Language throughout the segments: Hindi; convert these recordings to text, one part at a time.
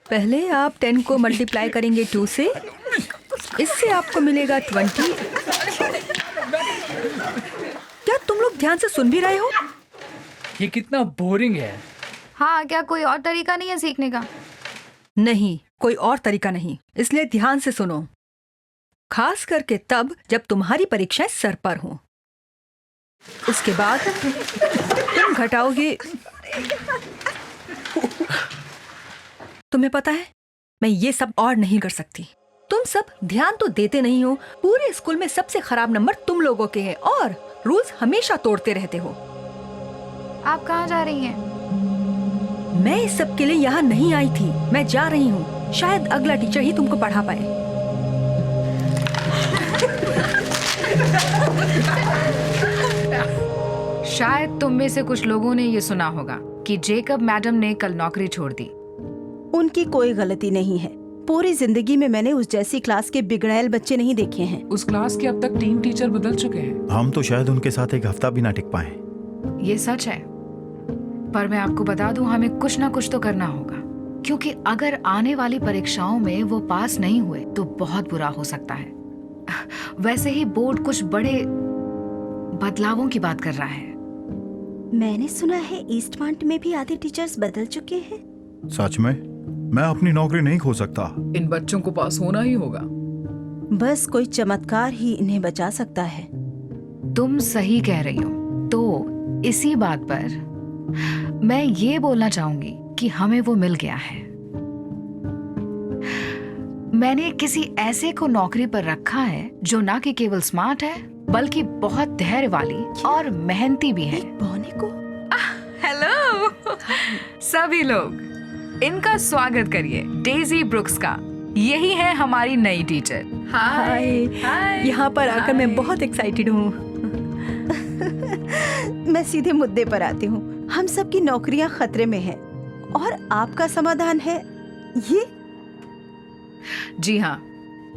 पहले आप 10 को मल्टीप्लाई करेंगे 2 से, इससे आपको मिलेगा 20। क्या तुम लोग ध्यान से सुन भी रहे हो? ये कितना बोरिंग है। हाँ, क्या कोई और तरीका नहीं है सीखने का? नहीं, कोई और तरीका नहीं, इसलिए ध्यान से सुनो। खास करके तब जब तुम्हारी परीक्षाएं सर पर हों। उसके बाद तुम घटाओगे। तुम्हें पता है, मैं ये सब और नहीं कर सकती। तुम सब ध्यान तो देते नहीं हो। पूरे स्कूल में सबसे खराब नंबर तुम लोगों के हैं और रूल्स हमेशा तोड़ते रहते हो। आप कहाँ जा रही हैं? मैं इस सब के लिए यहाँ नहीं आई थी। मैं जा रही हूँ। शायद अगला टीचर ही तुमको पढ़ा पाए। शायद तुम में से कुछ लोगों ने ये सुना होगा कि जेकब मैडम ने कल नौकरी छोड़ दी। उनकी कोई गलती नहीं है। पूरी जिंदगी में मैंने उस जैसी क्लास के बिगड़ैल बच्चे नहीं देखे हैं। उस क्लास के अब तक 3 टीचर बदल चुके हैं। हम तो शायद उनके साथ एक हफ्ता भी ना टिक पाए। ये सच है, पर मैं आपको बता दूं, हमें कुछ ना कुछ तो करना होगा, क्योंकि अगर आने वाली परीक्षाओं में वो पास नहीं हुए तो बहुत बुरा हो सकता है। वैसे ही बोर्ड कुछ बड़े बदलावों की बात कर रहा है। मैंने सुना है ईस्ट पॉइंट में भी आधे टीचर्स बदल चुके हैं। सच में? मैं अपनी नौकरी नहीं खो सकता। इन बच्चों को पास होना ही होगा। बस कोई चमत्कार ही इन्हें बचा सकता है। तुम सही कह रही हो। तो इसी बात पर मैं ये बोलना चाहूंगी कि हमें वो मिल गया है। मैंने किसी ऐसे को नौकरी पर रखा है जो ना कि केवल स्मार्ट है बल्कि बहुत धैर्य वाली और मेहनती भी है। बौने को हेलो सभी लोग, इनका स्वागत करिए डेजी ब्रुक्स का। यही है हमारी नई टीचर। हाय। यहाँ पर आकर मैं बहुत एक्साइटेड हूँ। मैं सीधे मुद्दे पर आती हूँ। हम सबकी नौकरियां खतरे में हैं और आपका समाधान है ये। जी हाँ,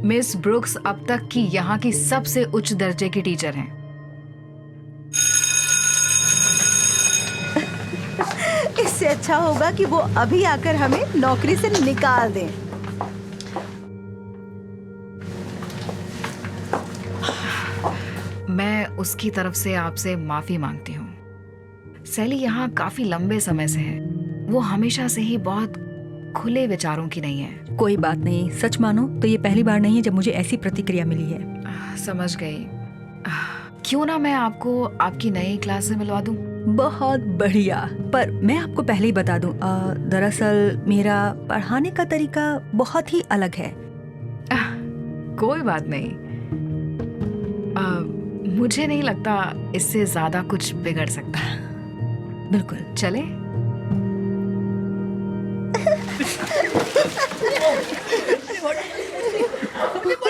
मिस ब्रुक्स अब तक की यहाँ की सबसे उच्च दर्जे की टीचर हैं। इससे अच्छा होगा कि वो अभी आकर हमें नौकरी से निकाल दें। मैं उसकी तरफ से आपसे माफी मांगती हूँ। सैली यहाँ काफी लंबे समय से है। वो हमेशा से ही बहुत खुले विचारों की नहीं है। कोई बात नहीं, सच मानो तो ये पहली बार नहीं है जब मुझे ऐसी प्रतिक्रिया मिली है। समझ गई। क्यों ना मैं आपको आपकी नई क्लास से मिलवा दूं? बहुत बढ़िया। पर मैं आपको पहले ही बता दूं, दरअसल मेरा पढ़ाने का तरीका बहुत ही अलग है। कोई बात नहीं। मुझे नहीं लगता इससे ज्यादा कुछ बिगड़ सकता। बिल्कुल। चले?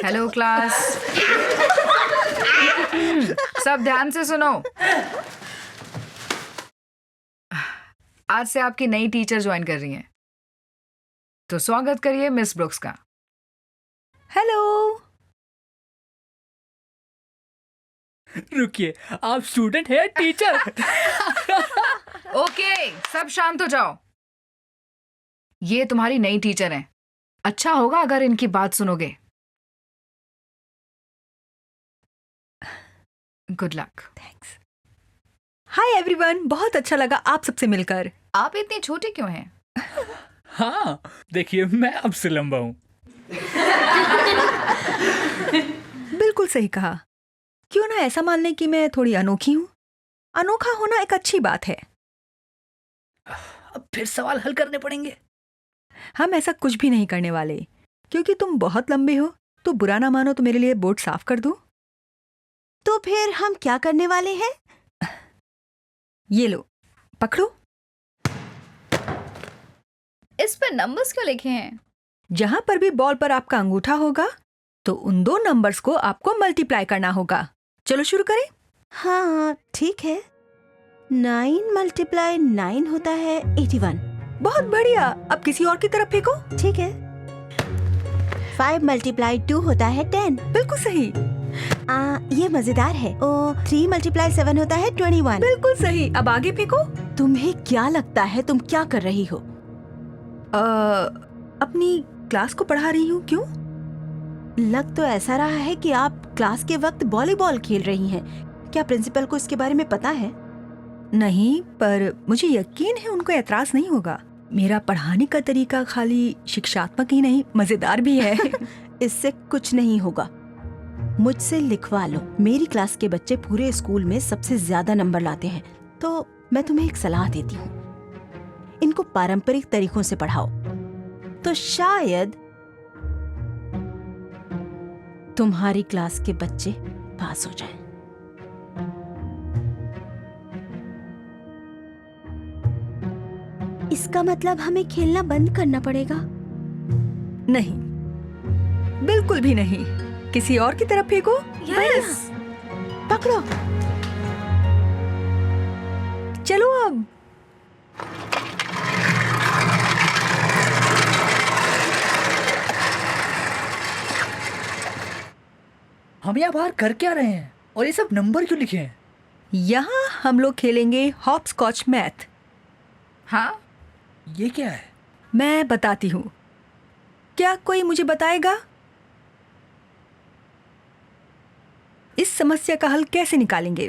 हेलो क्लास, सब ध्यान से सुनो। आज से आपकी नई टीचर ज्वाइन कर रही हैं, तो स्वागत करिए मिस ब्रुक्स का। हेलो। रुकिए, आप स्टूडेंट हैं टीचर? ओके, सब शांत हो जाओ। ये तुम्हारी नई टीचर हैं। अच्छा होगा अगर इनकी बात सुनोगे। Good luck. Thanks. Hi everyone, बहुत अच्छा लगा आप सबसे मिलकर। आप इतनी छोटी क्यों हैं? हाँ, देखिए मैं आपसे लंबा हूँ। बिल्कुल सही कहा। क्यों ना ऐसा मान लें कि मैं थोड़ी अनोखी हूँ। अनोखा होना एक अच्छी बात है। अब फिर सवाल हल करने पड़ेंगे। हम ऐसा कुछ भी नहीं करने वाले। क्योंकि तुम बहुत लंबे हो तो बुरा ना मानो तो मेरे लिए बोर्ड साफ कर दो। तो फिर हम क्या करने वाले हैं? ये लो, पकड़ो। इस पर नंबर्स क्यों लिखे हैं? जहां पर भी बॉल पर आपका अंगूठा होगा तो उन 2 नंबर्स को आपको मल्टीप्लाई करना होगा। चलो शुरू करें। हाँ ठीक है। 9 × 9 होता है 81। बहुत बढ़िया। अब किसी और की तरफ फेंको। ठीक है। 5 × 2 होता है 10। बिल्कुल सही। ये मजेदार है। 3 × 7 होता है 21। बिल्कुल सही। अब आगे फेंको। तुम्हें क्या लगता है तुम क्या कर रही हो? अपनी क्लास को पढ़ा रही हूँ, क्यों? लग तो ऐसा रहा है कि आप क्लास के वक्त वॉलीबॉल खेल रही हैं। क्या प्रिंसिपल को इसके बारे में पता है? नहीं, पर मुझे यकीन है उनको एतराज नहीं होगा। मेरा पढ़ाने का तरीका खाली शिक्षात्मक ही नहीं, मजेदार भी है। इससे कुछ नहीं होगा, मुझसे लिखवा लो। मेरी क्लास के बच्चे पूरे स्कूल में सबसे ज्यादा नंबर लाते हैं, तो मैं तुम्हें एक सलाह देती हूँ, इनको पारंपरिक तरीकों से पढ़ाओ, तो शायद तुम्हारी क्लास के बच्चे पास हो जाएं। इसका मतलब हमें खेलना बंद करना पड़ेगा? नहीं, बिल्कुल भी नहीं। किसी और की तरफ फेंको। यस, पकड़ो। चलो अब। हम यहाँ बाहर कर क्या रहे हैं और ये सब नंबर क्यों लिखे हैं? यहाँ हम लोग खेलेंगे हॉप स्कॉच मैथ। हाँ, ये क्या है? मैं बताती हूँ। क्या कोई मुझे बताएगा इस समस्या का हल कैसे निकालेंगे?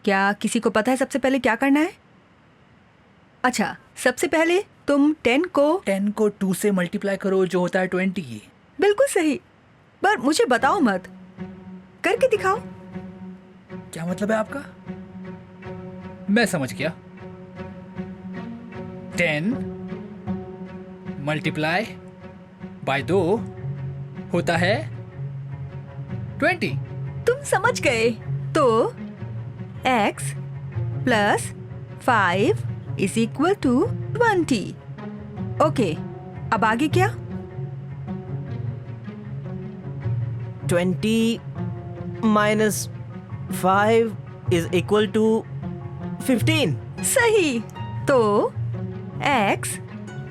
क्या किसी को पता है सबसे पहले क्या करना है? अच्छा, सबसे पहले तुम 10 को 2 से मल्टीप्लाई करो, जो होता है 20। बिल्कुल सही, पर मुझे बताओ मत, करके दिखाओ। क्या मतलब है आपका? मैं समझ गया। 10 मल्टीप्लाई बाय 2 होता है 20। तुम समझ गए। तो x plus 5 is equal to 20। Okay, अब आगे क्या? 20 minus 5 is equal to 15. सही। तो x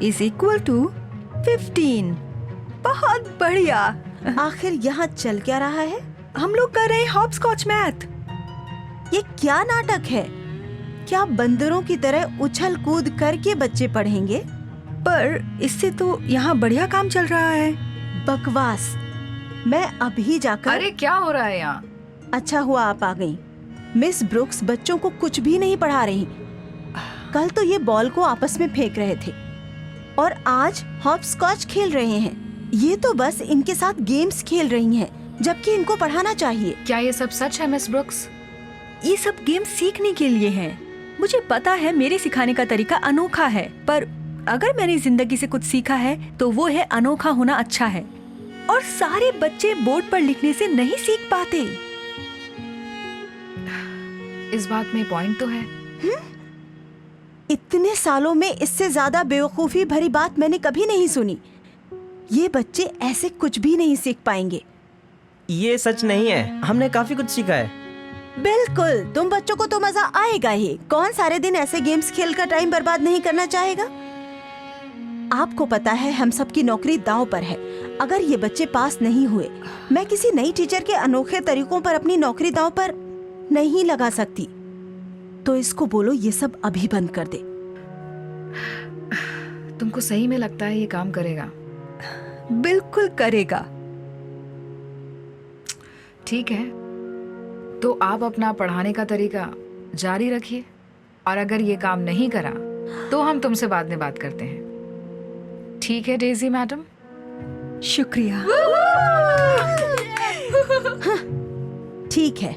इज इक्वल टू 15। बहुत बढ़िया। आखिर यहाँ चल क्या रहा है? हम लोग कर रहे हैं हॉप स्कॉच मैथ। ये क्या नाटक है? क्या बंदरों की तरह उछल कूद करके बच्चे पढ़ेंगे? पर इससे तो यहाँ बढ़िया काम चल रहा है। बकवास। मैं अभी जाकर। अरे क्या हो रहा है यहाँ? अच्छा हुआ आप आ गई। मिस ब्रुक्स बच्चों को कुछ भी नहीं पढ़ा रही। कल तो ये बॉल को आपस में फेंक रहे थे और आज हॉप स्कॉच खेल रहे हैं। ये तो बस इनके साथ गेम्स खेल रही हैं, जबकि इनको पढ़ाना चाहिए। क्या ये सब सच है मिस ब्रुक्स? ये सब गेम सीखने के लिए हैं। मुझे पता है मेरे सिखाने का तरीका अनोखा है, पर अगर मैंने जिंदगी से कुछ सीखा है तो वो है अनोखा होना अच्छा है। और सारे बच्चे बोर्ड पर लिखने से नहीं सीख पाते। इस बात में पॉइंट तो है। इतने सालों में इससे ज्यादा बेवकूफी भरी बात मैंने कभी नहीं सुनी। ये बच्चे ऐसे कुछ भी नहीं सीख पाएंगे। ये सच नहीं है, हमने काफी कुछ सीखा है। बिल्कुल, तुम बच्चों को तो मजा आएगा ही। कौन सारे दिन ऐसे गेम्स खेलकर टाइम बर्बाद नहीं करना चाहेगा? आपको पता है हम सबकी नौकरी दांव पर है। अगर ये बच्चे पास नहीं हुए, मैं किसी नई टीचर के अनोखे तरीकों पर अपनी नौकरी दांव पर नहीं लगा सकती। तो इसको बोलो ये सब अभी बंद कर दे। तुमको सही में लगता है ये काम करेगा? बिल्कुल करेगा। ठीक है, तो आप अपना पढ़ाने का तरीका जारी रखिए, और अगर ये काम नहीं करा तो हम तुमसे बाद में बात करते हैं। ठीक है डेजी मैडम? शुक्रिया। ठीक है,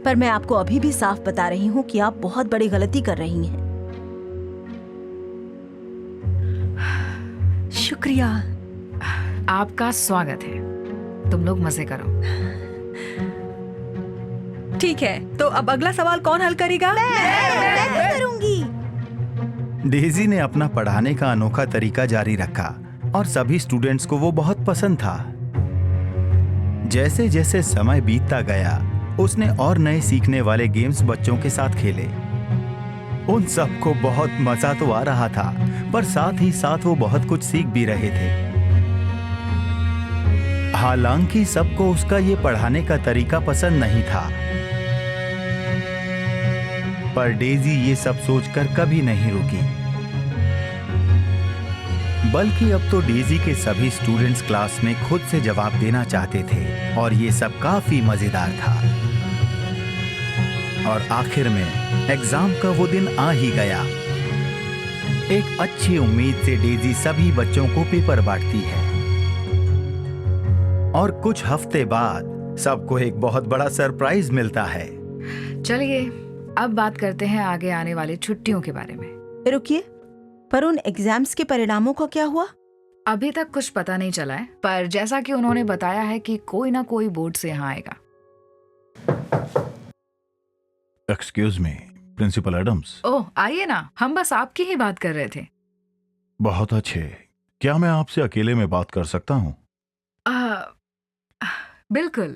पर मैं आपको अभी भी साफ बता रही हूँ कि आप बहुत बड़ी गलती कर रही हैं। शुक्रिया। आपका स्वागत है। तुम लोग मजे करो। ठीक है, तो अब अगला सवाल कौन हल करेगा? मैं करूंगी। डेजी ने अपना पढ़ाने का अनोखा तरीका जारी रखा और सभी स्टूडेंट्स को वो बहुत पसंद था। जैसे जैसे समय बीतता गया, उसने और नए सीखने वाले गेम्स बच्चों के साथ खेले। उन सबको बहुत मजा तो आ रहा था, पर साथ ही साथ वो बहुत कुछ सीख भी रहे थे। हालांकि सबको उसका ये पढ़ाने का तरीका पसंद नहीं था, पर डेजी ये सब सोचकर कभी नहीं रुकी। बल्कि अब तो डेजी के सभी स्टूडेंट्स क्लास में खुद से जवाब देना चाहते थे और ये सब काफी मजेदार था। और आखिर में एग्जाम का वो दिन आ ही गया। एक अच्छी उम्मीद से डेजी सभी बच्चों को पेपर बांटती है और कुछ हफ्ते बाद सबको एक बहुत बड़ा सरप्राइज मिलता है। चलिए अब बात करते हैं आगे आने वाली छुट्टियों के बारे में। रुकिए, पर उन एग्जाम्स के परिणामों का क्या हुआ? अभी तक कुछ पता नहीं चला है, पर जैसा कि उन्होंने बताया है कि कोई ना कोई बोर्ड से यहाँ आएगा। Excuse me, principal Adams. ओह आइए ना, हम बस आपकी ही बात कर रहे थे। बहुत अच्छे। क्या मैं आपसे अकेले में बात कर सकता हूँ? बिल्कुल,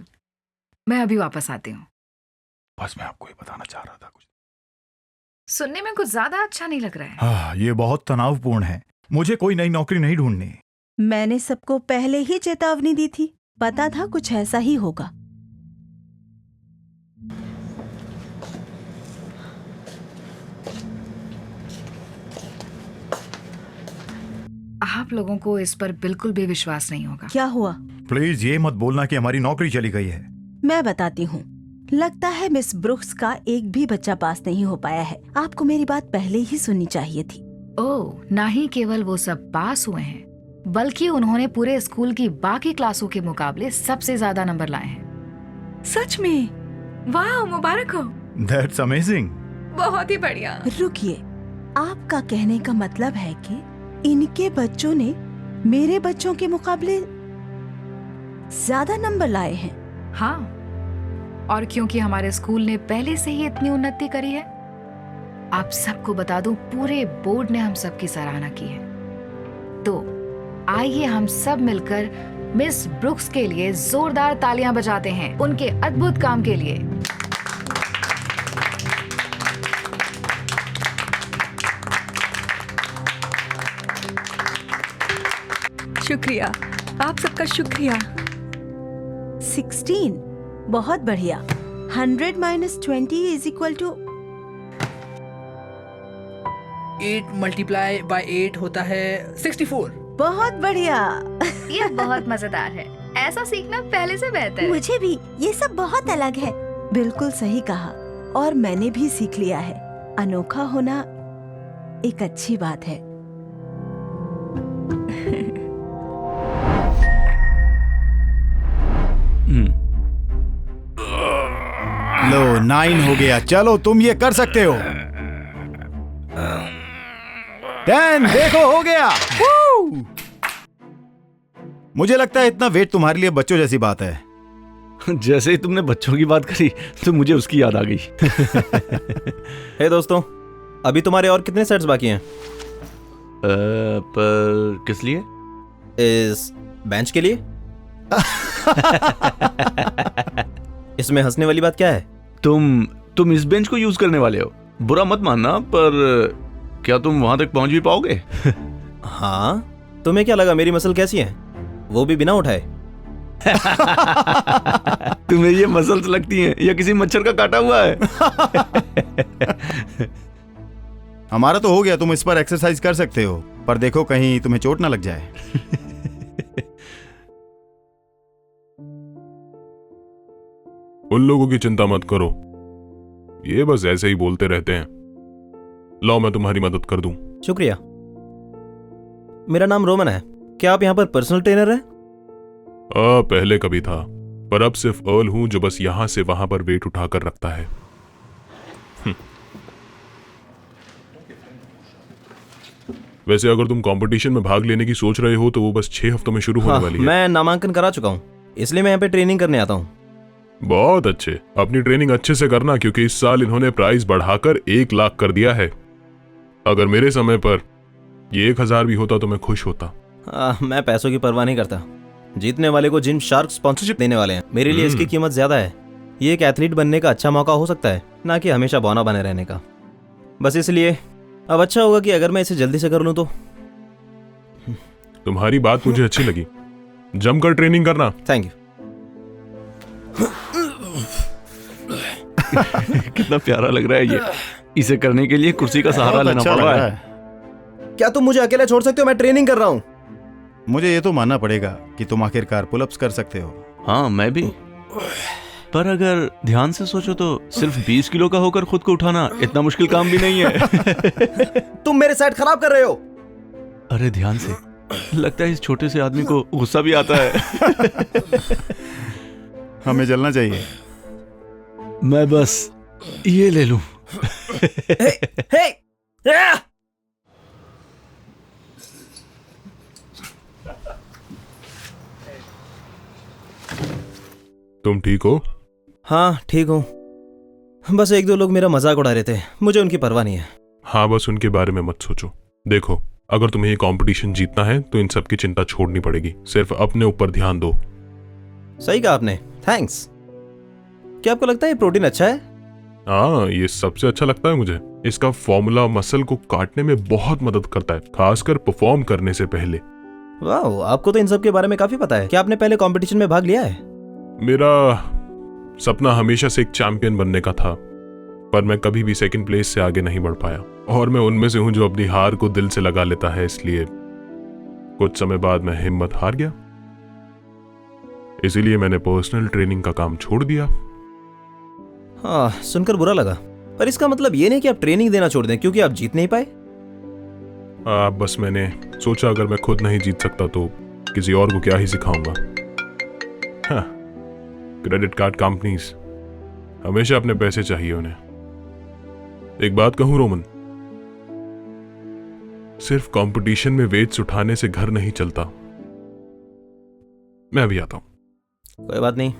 मैं अभी वापस आती हूँ। बस मैं आपको ये बताना चाह रहा था कुछ। सुनने में कुछ ज्यादा अच्छा नहीं लग रहा है। हाँ, ये बहुत तनावपूर्ण है। मुझे कोई नई नौकरी नहीं ढूंढनी। मैंने सबको पहले ही चेतावनी दी थी, पता था कुछ ऐसा ही होगा। आप लोगों को इस पर बिल्कुल भी विश्वास नहीं होगा। क्या हुआ? प्लीज ये मत बोलना कि हमारी नौकरी चली गई है। मैं बताती हूँ। लगता है मिस ब्रुक्स का एक भी बच्चा पास नहीं हो पाया है। आपको मेरी बात पहले ही सुननी चाहिए थी। ओह, ना ही केवल वो सब पास हुए हैं, बल्कि उन्होंने पूरे स्कूल की बाकी क्लासों के मुकाबले सबसे ज्यादा नंबर लाए हैं। सच में? वाह, मुबारक हो। That's amazing. बहुत ही बढ़िया। रुकिए, आपका कहने का मतलब है कि इनके बच्चों ने मेरे बच्चों के मुकाबले ज्यादा नंबर लाए हैं? हाँ, और क्योंकि हमारे स्कूल ने पहले से ही इतनी उन्नति करी है, आप सबको बता दूं, पूरे बोर्ड ने हम सबकी सराहना की है। तो आइए हम सब मिलकर मिस ब्रुक्स के लिए जोरदार तालियां बजाते हैं उनके अद्भुत काम के लिए। शुक्रिया, आप सबका शुक्रिया। 16, बहुत बढ़िया। 100 - 20 = 8 × 8 होता है 64। बहुत बढ़िया। ये बहुत मजेदार है। ऐसा सीखना पहले से बेहतर है। मुझे भी ये सब बहुत अलग है। बिल्कुल सही कहा, और मैंने भी सीख लिया है, अनोखा होना एक अच्छी बात है। लो, 9 हो गया। चलो, तुम ये कर सकते हो। 10 देखो, हो गया। मुझे लगता है इतना वेट तुम्हारे लिए बच्चों जैसी बात है। जैसे ही तुमने बच्चों की बात करी तो मुझे उसकी याद आ गई। हे दोस्तों, अभी तुम्हारे और कितने सेट्स बाकी हैं? पर किस लिए? इस बेंच के लिए। इसमें हंसने वाली बात क्या है? तुम इस बेंच को यूज करने वाले हो। बुरा मत मानना, पर क्या तुम वहां तक पहुंच भी पाओगे? हाँ, तुम्हें क्या लगा मेरी मसल कैसी है, वो भी बिना उठाए? तुम्हें ये मसल्स लगती हैं या किसी मच्छर का काटा हुआ है? हमारा तो हो गया, तुम इस पर एक्सरसाइज कर सकते हो, पर देखो कहीं तुम्हें चोट ना लग जाए। उन लोगों की चिंता मत करो, ये बस ऐसे ही बोलते रहते हैं। लाओ, मैं तुम्हारी मदद कर दूं। शुक्रिया। मेरा नाम रोमन है। क्या आप यहाँ पर पर्सनल ट्रेनर हैं? पहले कभी था, पर अब सिर्फ अर्ल हूं जो बस यहां से वहां पर वेट उठाकर रखता है। वैसे अगर तुम कंपटीशन में भाग लेने की सोच रहे हो तो वो बस 6 हफ्तों में शुरू होने वाली है। मैं नामांकन करा चुका हूँ, इसलिए मैं यहाँ पे ट्रेनिंग करने आता हूँ। बहुत अच्छे। अपनी ट्रेनिंग अच्छे से करना, क्योंकि इस साल इन्होंने प्राइस बढ़ाकर 1 लाख कर दिया है। अगर मेरे समय पर ये 1000 भी होता तो मैं खुश होता। मैं पैसों की परवाह नहीं करता। जीतने वाले को जिम शार्क स्पॉन्सरशिप देने वाले हैं। मेरे लिए इसकी कीमत ज्यादा है। ये एक एथलीट बनने का अच्छा मौका हो सकता है, ना कि हमेशा बौना बने रहने का। बस इसलिए अब अच्छा होगा कि अगर मैं इसे जल्दी से कर लूं तो। तुम्हारी बात मुझे अच्छी लगी। जमकर ट्रेनिंग करना। Thank you. कितना प्यारा लग रहा है ये। इसे करने के लिए कुर्सी का सहारा लेना अच्छा पड़ रहा लग है। क्या तुम मुझे अकेले छोड़ सकते हो? मैं ट्रेनिंग कर रहा हूँ। मुझे ये तो मानना पड़ेगा कि तुम आखिरकार पुलअप्स कर सकते हो। हाँ मैं भी, पर अगर ध्यान से सोचो तो सिर्फ 20 किलो का होकर खुद को उठाना इतना मुश्किल काम भी नहीं है। तुम मेरे सेट खराब कर रहे हो। अरे ध्यान से, लगता है इस छोटे से आदमी को गुस्सा भी आता है। हमें जलना चाहिए। मैं बस ये ले लूं। हे! तुम ठीक हो? हाँ ठीक हूँ। बस एक दो लोग मेरा मजाक उड़ा रहे थे, मुझे उनकी परवाह नहीं है। हाँ बस उनके बारे में मत सोचो। देखो, अगर तुम्हें ये कंपटीशन जीतना है तो इन सब की चिंता छोड़नी पड़ेगी। सिर्फ अपने ऊपर ध्यान दो। सही कहा आपने, थैंक्स। क्या आपको लगता है ये प्रोटीन अच्छा है? हाँ, ये सबसे अच्छा लगता है मुझे। इसका फॉर्मूला मसल को काटने में बहुत मदद करता है, खासकर परफॉर्म करने से पहले। वाह, आपको तो इन सब के बारे में काफी पता है। क्या आपने पहले कंपटीशन में भाग लिया है? मेरा सपना हमेशा से एक चैंपियन बनने का था, पर मैं कभी भी सेकंड प्लेस से आगे नहीं बढ़ पाया। और मैं उनमें से हूं जो अपनी हार को दिल से लगा लेता है, इसलिए कुछ समय बाद मैं हिम्मत हार गया। इसीलिए मैंने पर्सनल ट्रेनिंग का काम छोड़ दिया। हाँ, सुनकर बुरा लगा, पर इसका मतलब ये नहीं कि आप ट्रेनिंग देना छोड़ दें क्योंकि आप जीत नहीं पाए। बस मैंने सोचा अगर मैं खुद नहीं जीत सकता तो किसी और को क्या ही सिखाऊंगा। हाँ, क्रेडिट कार्ड कंपनीज हमेशा अपने पैसे चाहिए उन्हें। एक बात कहूं रोमन, सिर्फ कंपटीशन में वेट्स उठाने से घर नहीं चलता। मैं अभी आता हूं। कोई बात नहीं।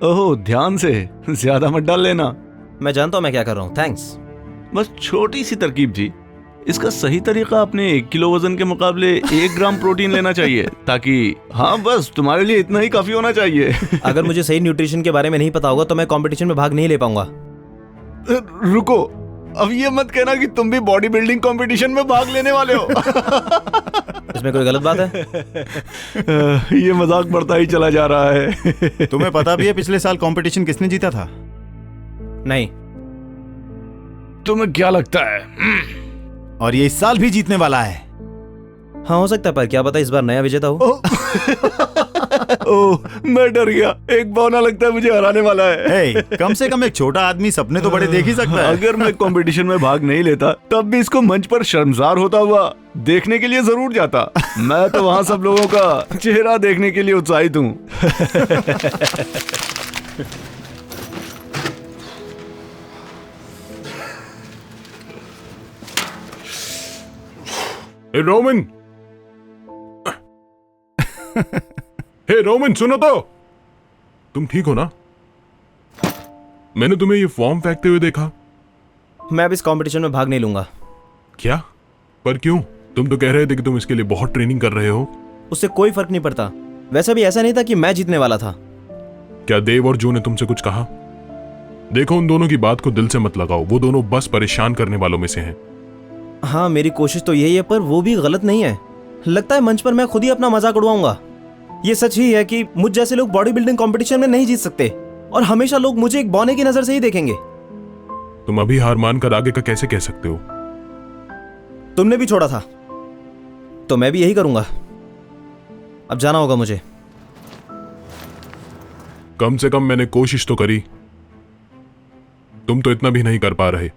ओह ध्यान से, ज्यादा मत डाल लेना। मैं जानता हूं मैं क्या कर रहा हूं, थैंक्स। बस छोटी सी तरकीब जी। इसका सही तरीका अपने 1 किलो वजन के मुकाबले 1 ग्राम प्रोटीन लेना चाहिए, ताकि हाँ बस तुम्हारे लिए इतना ही काफी होना चाहिए। अगर मुझे सही न्यूट्रिशन के बारे में नहीं पता होगा तो मैं कंपटीशन में भाग नहीं ले पाऊंगा। रुको, अब ये मत कहना कि तुम भी बॉडी बिल्डिंग कंपटीशन में भाग लेने वाले हो। इसमें कोई गलत बात है? ये मजाक बढ़ता ही चला जा रहा है। तुम्हें पता भी है पिछले साल कंपटीशन किसने जीता था? नहीं। तुम्हें क्या लगता है? और ये इस साल भी जीतने वाला है। हाँ हो सकता है, पर क्या पता इस बार नया विजेता हो। ओह, मैं डर गया। एक बौना लगता है मुझे हराने वाला है। हे, कम से कम एक छोटा आदमी सपने तो बड़े देख ही सकता है। अगर मैं कंपटीशन में भाग नहीं लेता तब भी इसको मंच पर शर्मसार होता हुआ देखने के लिए जरूर जाता। मैं तो वहां सब लोगों का चेहरा देखने के लिए उत्साहित हूँ। हे रोमन, हे रोमन सुनो तो। तुम ठीक हो ना? मैंने तुम्हें ये फॉर्म फेंकते हुए देखा। मैं अब इस कंपटीशन में भाग नहीं लूंगा। क्या? पर क्यों? तुम तो कह रहे थे कि तुम इसके लिए बहुत ट्रेनिंग कर रहे हो। उससे कोई फर्क नहीं पड़ता। वैसे भी ऐसा नहीं था कि मैं जीतने वाला था। क्या देव और जो ने तुमसे कुछ कहा? देखो, उन दोनों की बात को दिल से मत लगाओ। वो दोनों बस परेशान करने वालों में से हैं। हाँ, मेरी कोशिश तो यही है, पर वो भी गलत नहीं है। लगता है मंच पर मैं खुद ही अपना मजाक उड़वाऊंगा। ये सच ही है कि मुझ जैसे लोग बॉडी बिल्डिंग कंपटीशन में नहीं जीत सकते और हमेशा लोग मुझे एक बौने की नजर से ही देखेंगे। तुम अभी हार मानकर आगे का कैसे कह सकते हो? तुमने भी छोड़ा था तो मैं भी यही करूंगा। अब जाना होगा मुझे। कम से कम मैंने कोशिश तो करी। तुम तो इतना भी नहीं कर पा रहे।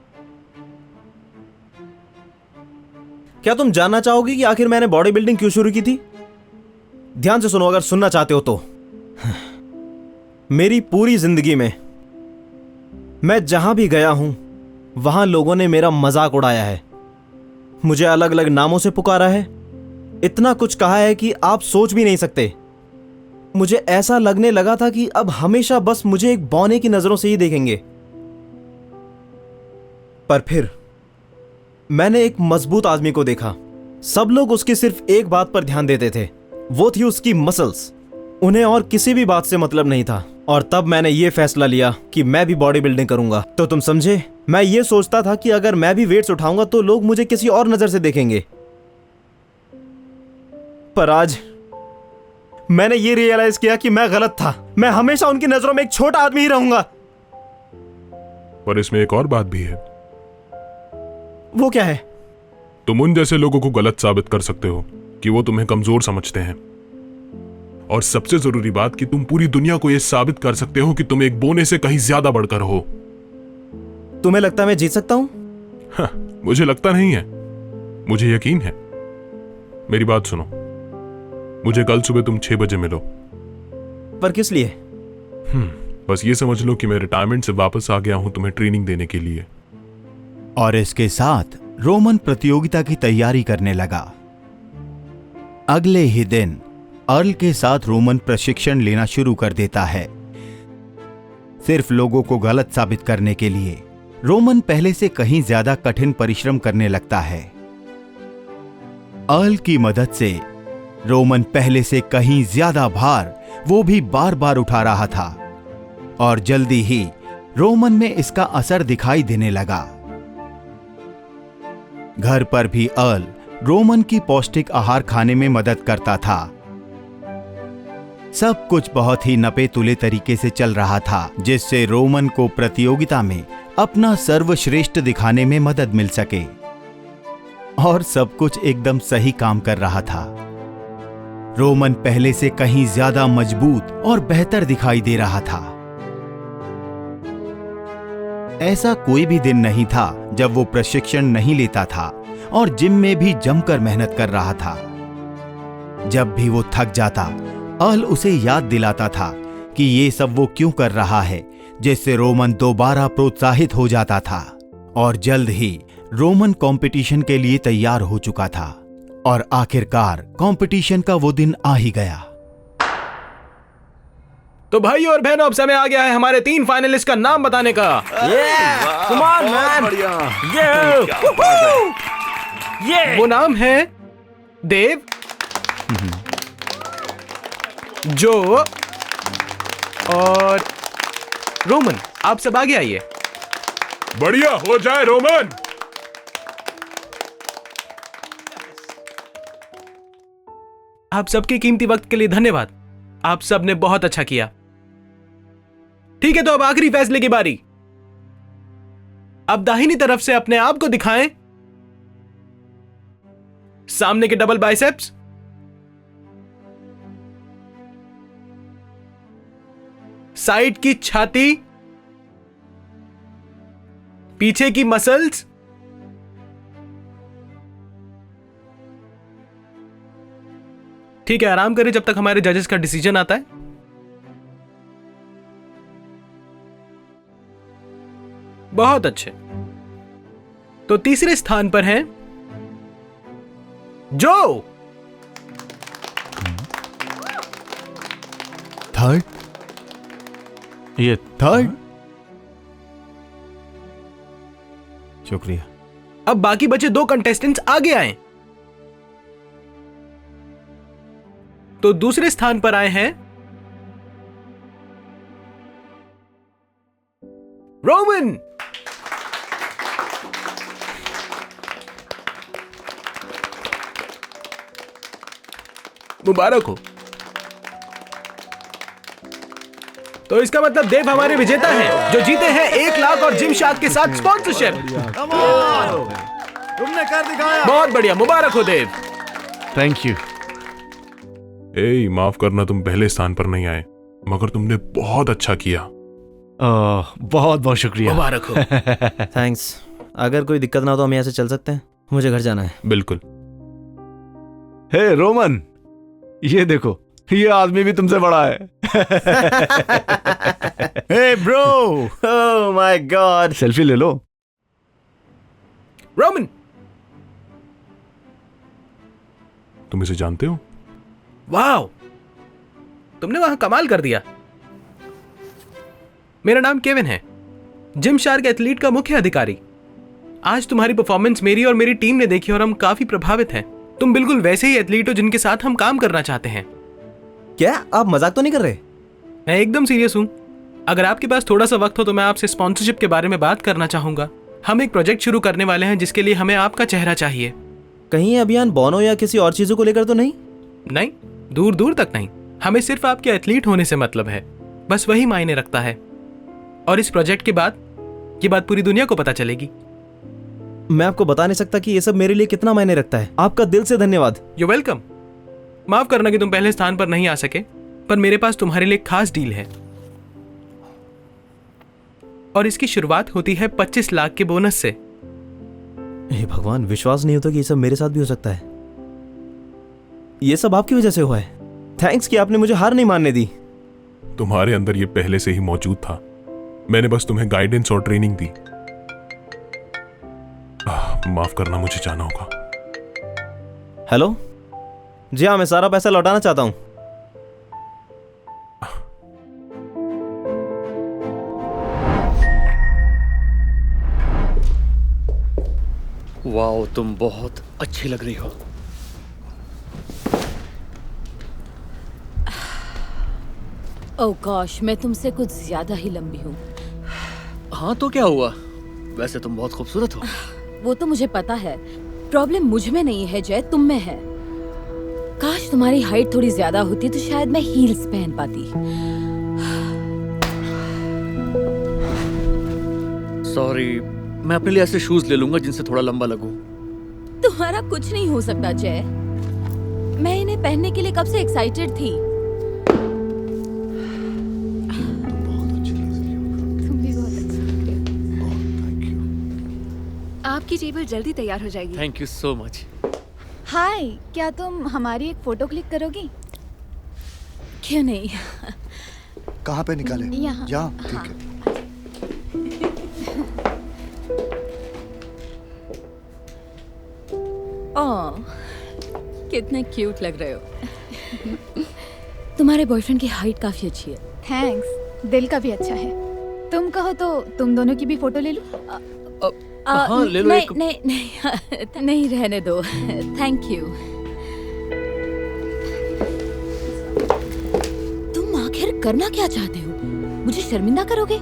क्या तुम जानना चाहोगे कि आखिर मैंने बॉडी बिल्डिंग क्यों शुरू की थी? ध्यान से सुनो अगर सुनना चाहते हो तो। मेरी पूरी जिंदगी में मैं जहां भी गया हूं वहां लोगों ने मेरा मजाक उड़ाया है, मुझे अलग अलग नामों से पुकारा है, इतना कुछ कहा है कि आप सोच भी नहीं सकते। मुझे ऐसा लगने लगा था कि अब हमेशा बस मुझे एक बौने की नजरों से ही देखेंगे। पर फिर मैंने एक मजबूत आदमी को देखा। सब लोग उसकी सिर्फ एक बात पर ध्यान देते थे, वो थी उसकी मसल्स। उन्हें और किसी भी बात से मतलब नहीं था। और तब मैंने ये फैसला लिया कि मैं भी बॉडी बिल्डिंग करूंगा। तो तुम समझे, मैं ये सोचता था कि अगर मैं भी वेट्स उठाऊंगा तो लोग मुझे किसी और नजर से देखेंगे। पर आज मैंने ये रियलाइज किया कि मैं गलत था। मैं हमेशा उनकी नजरों में एक छोटा आदमी ही रहूंगा। पर इसमें एक और बात भी है। वो क्या है? तुम उन जैसे लोगों को गलत साबित कर सकते हो कि वो तुम्हें कमजोर समझते हैं, और सबसे जरूरी बात कि तुम पूरी दुनिया को यह साबित कर सकते हो कि तुम एक बोने से कहीं ज्यादा बढ़कर हो। तुम्हें लगता है मैं जीत सकता हूं? हाँ, मुझे लगता नहीं है, मुझे यकीन है। मेरी बात सुनो, मुझे कल सुबह तुम 6 बजे मिलो। पर किस लिए? बस ये समझ लो कि मैं रिटायरमेंट से वापस आ गया हूं तुम्हें ट्रेनिंग देने के लिए। और इसके साथ रोमन प्रतियोगिता की तैयारी करने लगा। अगले ही दिन अर्ल के साथ रोमन प्रशिक्षण लेना शुरू कर देता है, सिर्फ लोगों को गलत साबित करने के लिए। रोमन पहले से कहीं ज्यादा कठिन परिश्रम करने लगता है। अर्ल की मदद से रोमन पहले से कहीं ज्यादा भार, वो भी बार बार उठा रहा था, और जल्दी ही रोमन में इसका असर दिखाई देने लगा। घर पर भी अर्ल रोमन की पौष्टिक आहार खाने में मदद करता था। सब कुछ बहुत ही नपे तुले तरीके से चल रहा था, जिससे रोमन को प्रतियोगिता में अपना सर्वश्रेष्ठ दिखाने में मदद मिल सके। और सब कुछ एकदम सही काम कर रहा था। रोमन पहले से कहीं ज्यादा मजबूत और बेहतर दिखाई दे रहा था। ऐसा कोई भी दिन नहीं था जब वो प्रशिक्षण नहीं लेता था और जिम में भी जमकर मेहनत कर रहा था। जब भी वो थक जाता, अर्ल उसे याद दिलाता था कि ये सब वो क्यों कर रहा है, जिससे रोमन दोबारा प्रोत्साहित हो जाता था। और जल्द ही रोमन कंपटीशन के लिए तैयार हो चुका था, और आखिरकार कंपटीशन का वो दिन आ ही गया। तो भाई और बहनों, अब समय आ गया है हमारे 3 फाइनलिस्ट का नाम बताने का। Come on, man! वो नाम है देव, जो और रोमन। आप सब आगे आइए। बढ़िया हो जाए रोमन। आप सबके कीमती वक्त के लिए धन्यवाद। आप सब ने बहुत अच्छा किया। ठीक है, तो अब आखिरी फैसले की बारी। अब दाहिनी तरफ से अपने आप को दिखाएं। सामने के डबल बाइसेप्स, साइड की छाती, पीछे की मसल्स, ठीक है, आराम करें जब तक हमारे जजेस का डिसीजन आता है। बहुत अच्छे। तो तीसरे स्थान पर हैं जो। थर्ड, ये थर्ड। शुक्रिया। अब बाकी बचे 2 कंटेस्टेंट्स आगे आए। तो दूसरे स्थान पर आए हैं रोमन। मुबारक हो। तो इसका मतलब देव हमारे विजेता हैं, जो जीते हैं 1 लाख और जिम शार्क के साथ स्पॉन्सरशिप। तुमने कर दिखाया। बहुत बढ़िया, मुबारक हो देव। Thank you. ए, माफ करना तुम पहले स्थान पर नहीं आए, मगर तुमने बहुत अच्छा किया। बहुत बहुत शुक्रिया। मुबारक हो। थैंक्स। अगर कोई दिक्कत ना हो तो हम यहाँ से चल सकते हैं, मुझे घर जाना है। बिल्कुल। हे रोमन, ये देखो, ये आदमी भी तुमसे बड़ा है। Hey bro, oh my God. Selfie ले लो। रोमन, तुम इसे जानते हो? वाह, तुमने वहां कमाल कर दिया। मेरा नाम केविन है, जिम शार्क एथलीट का मुख्य अधिकारी। आज तुम्हारी परफॉर्मेंस मेरी और मेरी टीम ने देखी और हम काफी प्रभावित हैं। तुम बिल्कुल वैसे ही एथलीट हो जिनके साथ हम काम करना चाहते हैं। क्या आप मजाक तो नहीं कर रहे? मैं एकदम सीरियस हूं। अगर आपके पास थोड़ा सा वक्त हो तो मैं आपसे स्पॉन्सरशिप के बारे में बात करना चाहूंगा। हम एक प्रोजेक्ट शुरू करने वाले हैं जिसके लिए हमें आपका चेहरा चाहिए। कहीं ये अभियान बोनो या किसी और चीजों को लेकर तो नहीं? नहीं, दूर दूर तक नहीं। हमें सिर्फ आपके एथलीट होने से मतलब है, बस वही मायने रखता है। और इस प्रोजेक्ट के बाद ये बात पूरी दुनिया को पता चलेगी। मैं आपको बता नहीं सकता कि ये सब मेरे लिए कितना मायने रखता है। आपका दिल से धन्यवाद। You welcome. माफ करना कि तुम पहले स्थान पर नहीं आ सके, पर मेरे पास तुम्हारे लिए एक खास डील है और इसकी शुरुआत होती है 25 लाख के बोनस से। हे भगवान, विश्वास नहीं होता कि ये सब मेरे साथ भी हो सकता है। ये सब आपकी वजह से हुआ है। थैंक्स कि आपने मुझे हार नहीं मानने दी। तुम्हारे अंदर ये पहले से ही मौजूद था, मैंने बस तुम्हें गाइडेंस और ट्रेनिंग दी। माफ करना, मुझे जाना होगा। हेलो जी हाँ, मैं सारा पैसा लौटाना चाहता हूँ। वाओ, तुम बहुत अच्छी लग रही हो। ओह गॉश, मैं तुमसे कुछ ज्यादा ही लंबी हूँ। हाँ तो क्या हुआ, वैसे तुम बहुत खूबसूरत हो। वो तो मुझे पता है, प्रॉब्लम मुझ में नहीं है जय, तुम में है। काश तुम्हारी हाइट थोड़ी ज्यादा होती तो शायद मैं हील्स पहन पाती। सॉरी, मैं अपने लिए ऐसे शूज ले लूंगा जिनसे थोड़ा लंबा लगूं। तुम्हारा कुछ नहीं हो सकता जय, मैं इन्हें पहनने के लिए कब से एक्साइटेड थी। आपकी टेबल जल्दी तैयार हो जाएगी। Thank you so much. Hi, क्या तुम हमारी एक फोटो क्लिक करोगी? क्यों नहीं। कहाँ पे निकाले? यहाँ। ठीक है। ओह, कितने क्यूट लग रहे हो। तुम्हारे बॉयफ्रेंड की हाइट काफी अच्छी है। थैंक्स, दिल का भी अच्छा है। तुम कहो तो तुम दोनों की भी फोटो ले लूं? हाँ, ले लो। नहीं, नहीं, नहीं, नहीं, रहने दो। Thank you. तुम आखिर करना क्या चाहते हो? मुझे शर्मिंदा करोगे?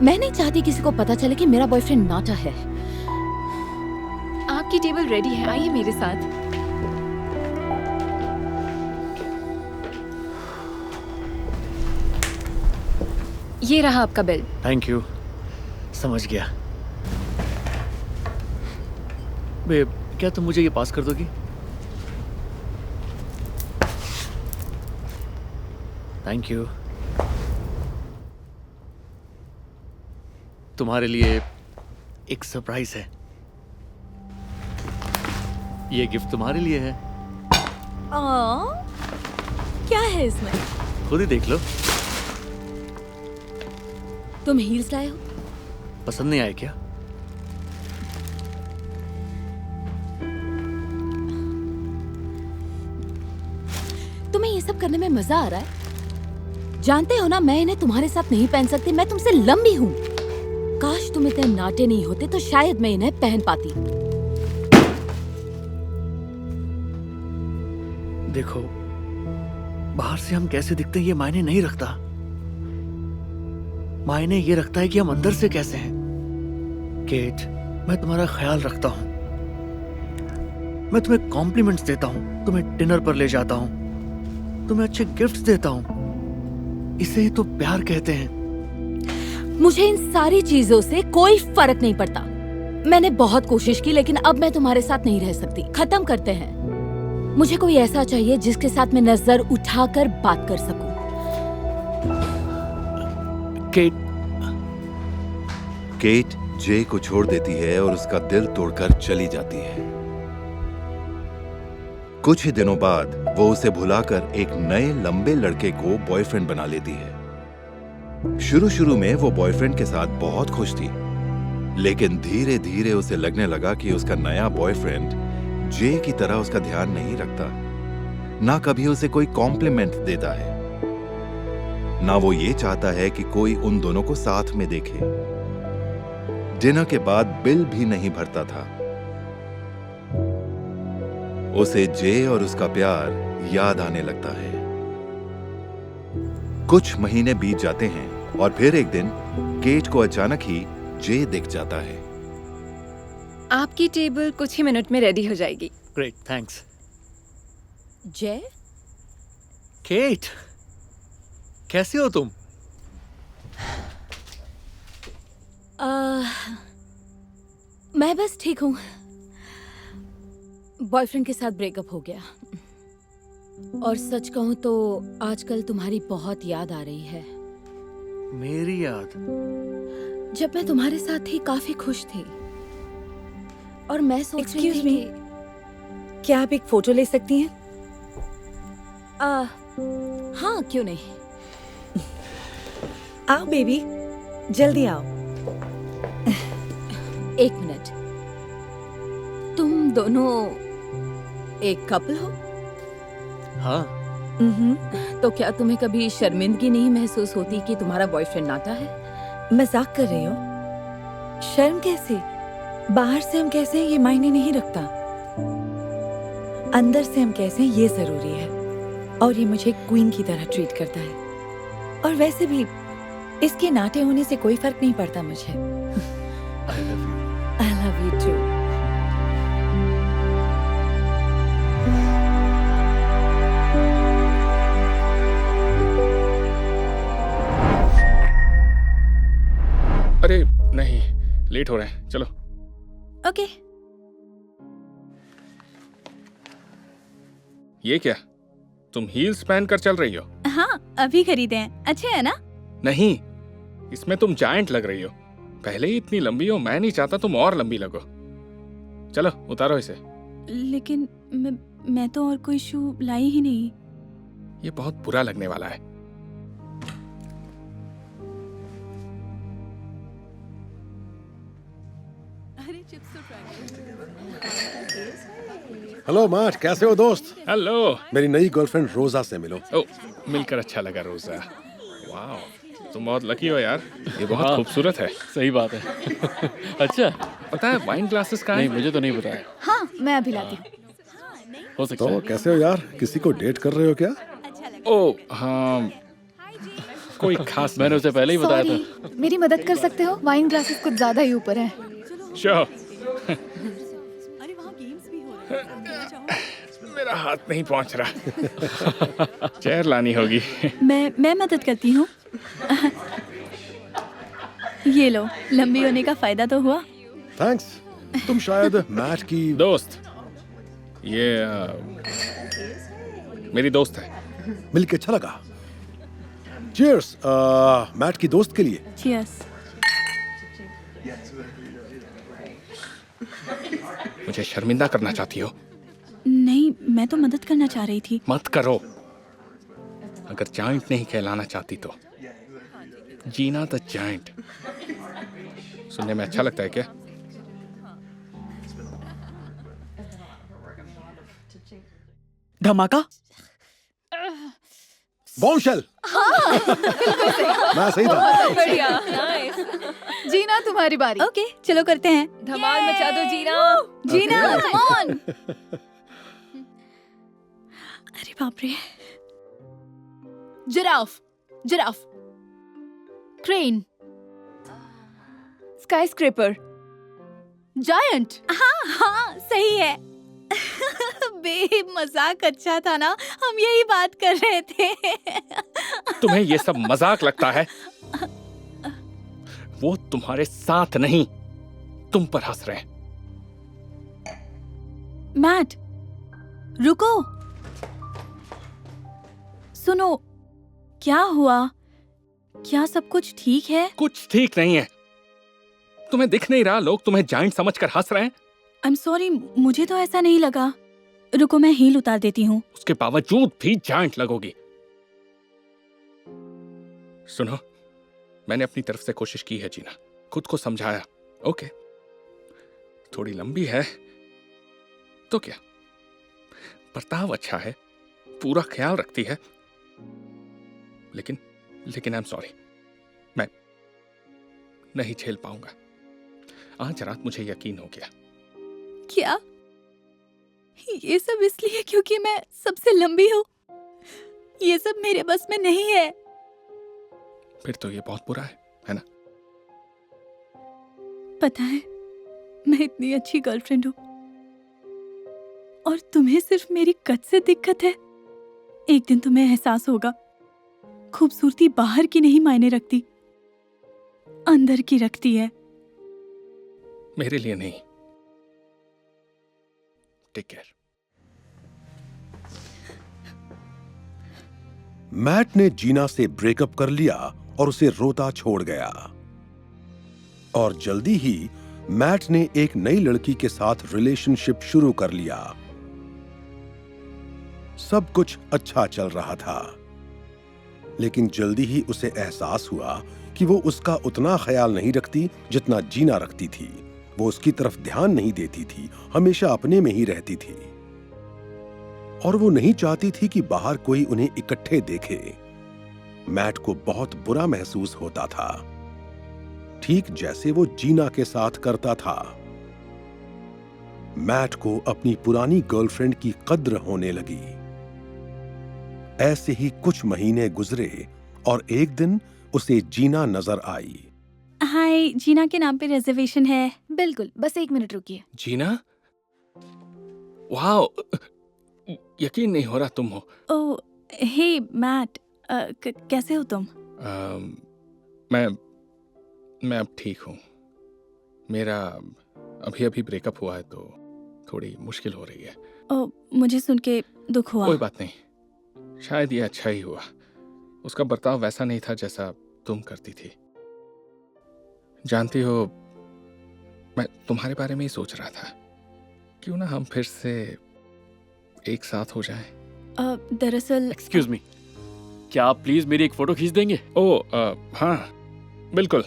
मैं नहीं चाहती किसी को पता चले कि मेरा बॉयफ्रेंड नाटा है। आपकी टेबल रेडी है, आइए मेरे साथ। ये रहा आपका बिल। थैंक यू, समझ गया। बेब, क्या तुम मुझे ये पास कर दोगी? Thank you. तुम्हारे लिए एक सरप्राइज है। ये गिफ्ट तुम्हारे लिए है। क्या है इसमें? खुद ही देख लो। तुम हील्स लाए हो? पसंद नहीं आए क्या? तुम्हें ये सब करने में मजा आ रहा है? जानते हो ना, मैं इन्हें तुम्हारे साथ नहीं पहन सकती। मैं तुमसे लंबी हूँ। काश तुम इतने नाटे नहीं होते तो शायद मैं इन्हें पहन पाती। देखो, बाहर से हम कैसे दिखते हैं ये मायने नहीं रखता। मायने ये रखता है कि हम अंदर से कैसे हैं। केट, मैं तुम्हारा ख्याल रखता हूँ। मैं तुम्हें कॉम्प्लीमेंट्स देता हूँ, तुम्हें डिनर पर ले जाता हूँ, तुम्हें अच्छे गिफ्ट्स देता हूँ। इसे ही तो प्यार कहते हैं। मुझे इन सारी चीजों से कोई फर्क नहीं पड़ता। मैंने बहुत कोशिश की, लेकिन अब मैं तुम्हारे साथ नहीं रह सकती। खत्म करते हैं। मुझे कोई ऐसा चाहिए जिसके साथ मैं नजर उठाकर बात कर सकूं। केट जे को छोड़ देती है और उसका दिल तोड़कर चली जाती है। कुछ ही दिनों बाद वो उसे भुलाकर एक नए लंबे लड़के को बॉयफ्रेंड बना लेती है। शुरू में वो बॉयफ्रेंड के साथ बहुत खुश थी, लेकिन धीरे धीरे उसे लगने लगा कि उसका नया बॉयफ्रेंड जे की तरह उसका ध्यान नहीं रखता, ना कभी उसे कोई कॉम्प्लीमेंट देता है, ना वो ये चाहता है कि कोई उन दोनों को साथ में देखे। डिनर के बाद बिल भी नहीं भरता था। उसे जे और उसका प्यार याद आने लगता है। कुछ महीने बीत जाते हैं और फिर एक दिन केट को अचानक ही जे दिख जाता है। आपकी टेबल कुछ ही मिनट में रेडी हो जाएगी। Great, thanks. जय? केट, कैसे हो तुम? मैं बस ठीक हूँ। बॉयफ्रेंड के साथ ब्रेकअप हो गया और सच कहूँ तो आजकल तुम्हारी बहुत याद आ रही है। मेरी याद? जब मैं तुम्हारे साथ थी काफी खुश थी और मैं सोच रही थी कि क्या आप एक फोटो ले सकती हैं? हाँ, क्यों नहीं। आओ बेबी, जल्दी आओ। एक मिनट, तुम दोनों एक कपल हो? हाँ। तो क्या तुम्हें कभी शर्मिंदगी नहीं महसूस होती कि तुम्हारा बॉयफ्रेंड नाता है? मजाक कर रही हो? शर्म कैसे? बाहर से हम कैसे हैं ये मायने नहीं रखता, अंदर से हम कैसे हैं ये जरूरी है। और ये मुझे क्वीन की तरह ट्रीट करता है। और वैसे भी इसके नाटे होने से कोई फर्क नहीं पड़ता मुझे। I love you too. अरे नहीं, लेट हो रहे हैं, चलो। ओके। ये क्या, तुम हील्स पहन कर चल रही हो? हाँ, अभी खरीदे हैं, अच्छे हैं ना? नहीं, इसमें तुम जायंट लग रही हो। पहले ही इतनी लंबी हो, मैं नहीं चाहता तुम और लंबी लगो। चलो उतारो इसे। लेकिन मैं तो और कोई शू लाई ही नहीं। ये बहुत बुरा लगने वाला है। हेलो मैट, कैसे हो दोस्त? हेलो। मेरी नई गर्लफ्रेंड रोजा से मिलो। ओ, मिलकर अच्छा लगा रोजा। वाह, तुम बहुत लकी हो यार, ये बहुत खूबसूरत है। सही बात है। अच्छा, पता है वाइन ग्लासेस कहाँ नहीं, हैं? मुझे तो नहीं पता है। हाँ, मैं अभी लाती हूँ। हो सकता तो है। कैसे हो यार, किसी को डेट कर रहे हो क्या? ओ हाँ, कोई खास मैंने उसे पहले ही बताया था। सॉरी, मेरी मदद कर सकते हो? वाइन ग्लासेस कुछ ज्यादा ही ऊपर है। श्योर। मेरा हाथ नहीं पहुंच रहा। चेयर लानी होगी। मैं मदद करती हूँ। ये लो, लंबी होने का फायदा तो हुआ। थैंक्स। तुम शायद मैट की दोस्त। ये मेरी दोस्त है। मिलके अच्छा लगा। चीयर्स मैट की दोस्त के लिए। चीयर्स। मुझे शर्मिंदा करना चाहती हो? नहीं, मैं तो मदद करना चाह रही थी। मत करो। अगर जायंट नहीं कहलाना चाहती तो जीना द जायंट। सुनने में अच्छा लगता है क्या? धमाका? बॉम्बशेल। हाँ, बिल्कुल सही। मैं सही था। बढ़िया। जीना, तुम्हारी बारी। ओके, चलो करते हैं। धमाल मचा दो जीना। जीना, कम ऑन। अरे बाप रे। Giraffe, giraffe. Crane, sky scraper, giant. हाँ, सही है। बे मजाक अच्छा था ना, हम यही बात कर रहे थे। तुम्हें ये सब मजाक लगता है? वो तुम्हारे साथ नहीं, तुम पर हंस रहे हैं। मैट, रुको। सुनो, क्या हुआ? क्या सब कुछ ठीक है? कुछ ठीक नहीं है। तुम्हें दिख नहीं रहा लोग तुम्हें जायंट समझकर हंस रहे हैं? आई एम सॉरी, मुझे तो ऐसा नहीं लगा। रुको, मैं हील उतार देती हूँ। उसके बावजूद भी जायंट लगोगी। सुनो, मैंने अपनी तरफ से कोशिश की है जीना, खुद को समझाया। ओके, थोड़ी लंबी है तो क्या, बर्ताव अच्छा है, पूरा ख्याल रखती है, लेकिन आई एम सॉरी, मैं नहीं झेल पाऊंगा। आज रात मुझे यकीन हो गया। क्या? ये सब इसलिए क्योंकि मैं सबसे लंबी हूँ? ये सब मेरे बस में नहीं है। फिर तो ये बहुत बुरा है ना? पता है, मैं इतनी अच्छी गर्लफ्रेंड हूँ और तुम्हें सिर्फ मेरी कद से दिक्कत है। एक दिन तुम्हें एहसास होगा, खूबसूरती बाहर की नहीं मायने रखती, अंदर की रखती है। मेरे लिए नहीं। Take care. मैट ने जीना से ब्रेकअप कर लिया और उसे रोता छोड़ गया। और जल्दी ही मैट ने एक नई लड़की के साथ रिलेशनशिप शुरू कर लिया। सब कुछ अच्छा चल रहा था, लेकिन जल्दी ही उसे एहसास हुआ कि वो उसका उतना ख्याल नहीं रखती जितना जीना रखती थी। वो उसकी तरफ ध्यान नहीं देती थी, हमेशा अपने में ही रहती थी और वो नहीं चाहती थी कि बाहर कोई उन्हें इकट्ठे देखे। मैट को बहुत बुरा महसूस होता था, ठीक जैसे वो जीना के साथ करता था। मैट को अपनी पुरानी गर्लफ्रेंड की कद्र होने लगी। ऐसे ही कुछ महीने गुजरे और एक दिन उसे जीना नजर आई। हाय, जीना के नाम पे रिजर्वेशन है। बिल्कुल, बस 1 मिनट रुकिए। जीना, वाह, यकीन नहीं हो रहा तुम हो। ओह, हे मैट, कैसे हो तुम? मैं अब ठीक हूँ। मेरा अभी अभी ब्रेकअप हुआ है तो थोड़ी मुश्किल हो रही है। ओह, मुझे सुन के दुख हुआ। कोई बात नहीं, शायद ये अच्छा ही हुआ। उसका बर्ताव वैसा नहीं था जैसा तुम करती थी। जानती हो, मैं तुम्हारे बारे में ही सोच रहा था, क्यों ना हम फिर से एक साथ हो जाएं। दरअसल एक्सक्यूज मी, क्या आप प्लीज मेरी एक फोटो खींच देंगे? ओह, हाँ बिल्कुल,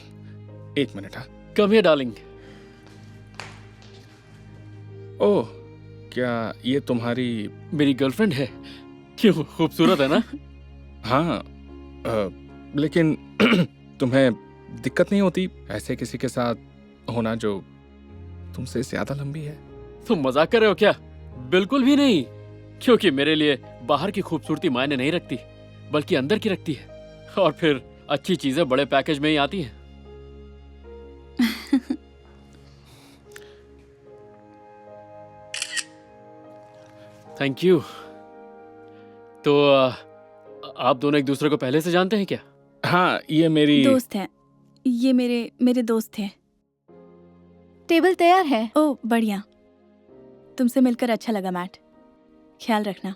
1 मिनट। हाँ, कम हियर डार्लिंग। ओह, क्या ये तुम्हारी मेरी गर्लफ्रेंड है? क्यों, खूबसूरत है ना? हाँ, लेकिन तुम्हें दिक्कत नहीं होती ऐसे किसी के साथ होना जो तुमसे ज्यादा लंबी है? तुम मजाक कर रहे हो क्या? बिल्कुल भी नहीं, क्योंकि मेरे लिए बाहर की खूबसूरती मायने नहीं रखती, बल्कि अंदर की रखती है। और फिर अच्छी चीजें बड़े पैकेज में ही आती हैं। Thank you. तो आप दोनों एक दूसरे को पहले से जानते हैं क्या? हाँ, ये मेरी दोस्त हैं। ये मेरे दोस्त हैं। टेबल तैयार है। ओह, बढ़िया। तुमसे मिलकर अच्छा लगा मैट। ख्याल रखना।